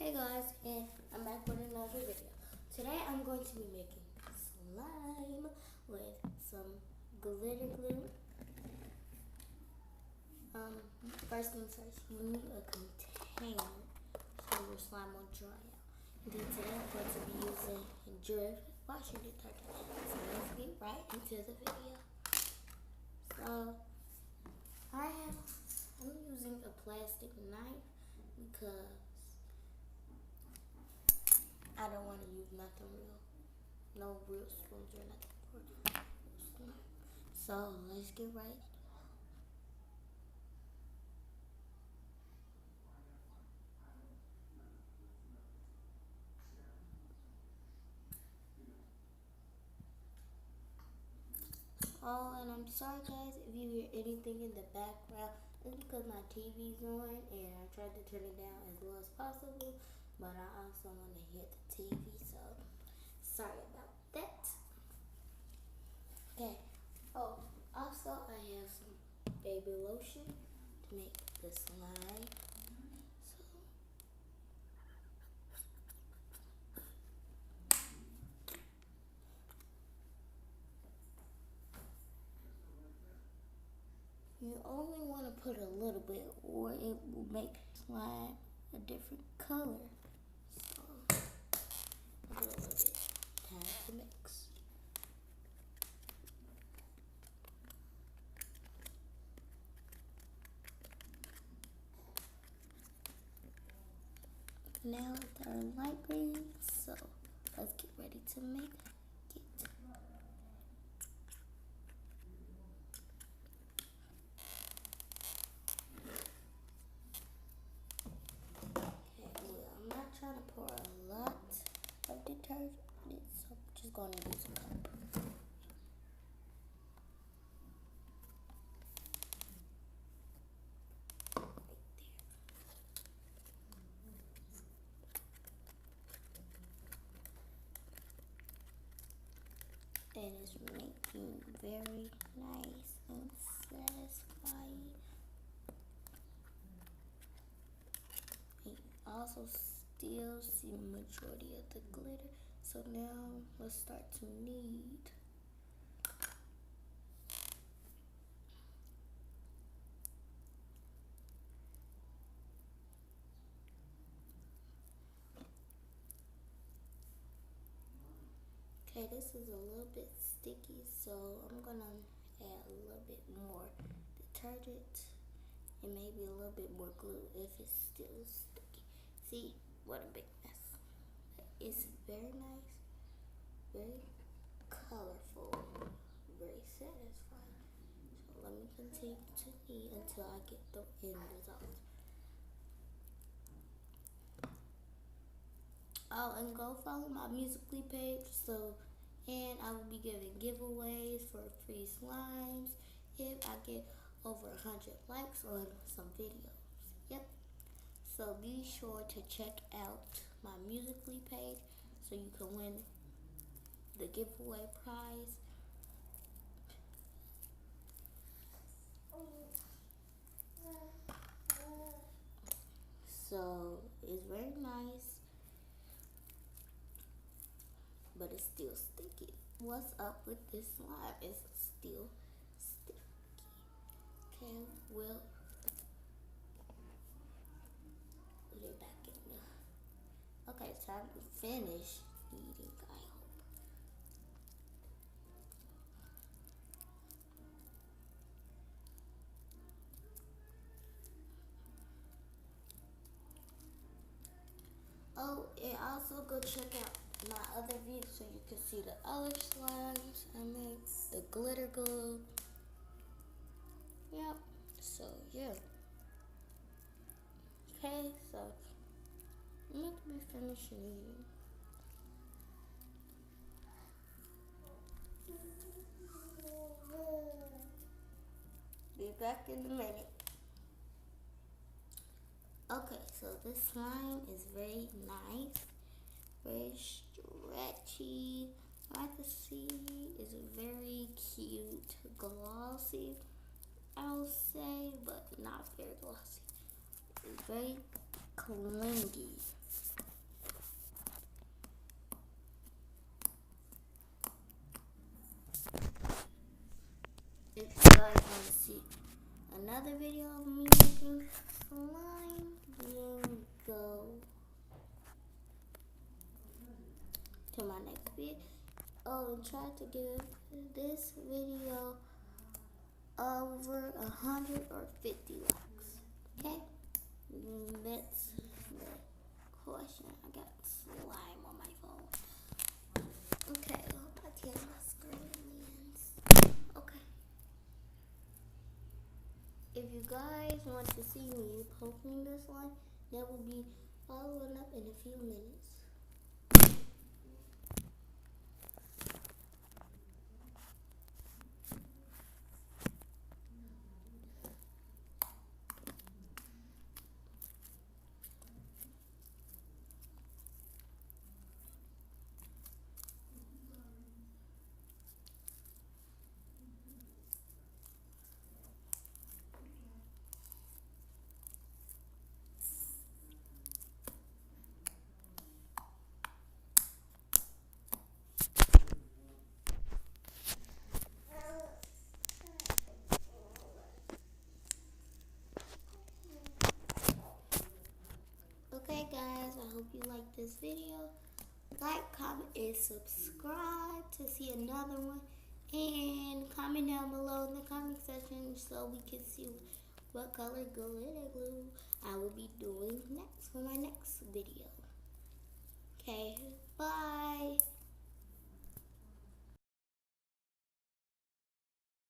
Hey guys, and I'm back with another video. Today I'm going to be making slime with some glitter glue. First things first, you need a container so your slime won't dry out. And then today I'm going to be using Drip washing detergent. So let's get right into the video. So I'm using a plastic knife because I don't want to use nothing real, no real spoons or nothing for slime. So let's get right. Oh, and I'm sorry guys if you hear anything in the background. It's because my TV's on and I tried to turn it down as low as possible, but I also want to hear the TV, so sorry about that. Okay. Oh, also I have some baby lotion to make the slime. So you only want to put a little bit or it will make slime a different color. So put a little bit. Time to mix. Now they're light green, so let's get ready to make it. I'm not trying to pour a lot of detergent, so I'm just going to use a cup. Right there. And it's making very nice and satisfying. And also still see the majority of the glitter. So now let's start to knead. Okay, this is a little bit sticky, so I'm gonna add a little bit more detergent and maybe a little bit more glue if it's still sticky. See, what a big mess. It's very nice, very colorful, very satisfying. So let me continue to knead until I get the end result. Oh, and go follow my Musical.ly page. And I will be giving giveaways for free slimes if I get over 100 likes on some videos. Yep. So be sure to check out my Musical.ly page so you can win the giveaway prize. So it's very nice, but it's still sticky. What's up with this slime? It's still sticky. Okay, we'll put it back in there. Okay, it's time to finish eating, I hope. Oh, and also go check out my other videos so you can see the other slimes I made, the glitter glue. Yep, so yeah. Okay, so I'm going to be finishing eating. Be back in a minute. Okay, so this slime is very nice, very stretchy. I can see it's very cute, glossy, I'll say, but not very glossy. It's very clingy. video of me making slime, then go to my next video. Oh, and try to give this video over 100 or 50 likes. Okay? That's the question. I got slime on my phone. Okay, I hope I can my screen lens. Okay. If you guys want to see me poking the slime, that will be following up in a few minutes. Okay guys, I hope you liked this video. Like, comment, and subscribe to see another one. And comment down below in the comment section so we can see what color glitter glue I will be doing next for my next video. Okay, bye.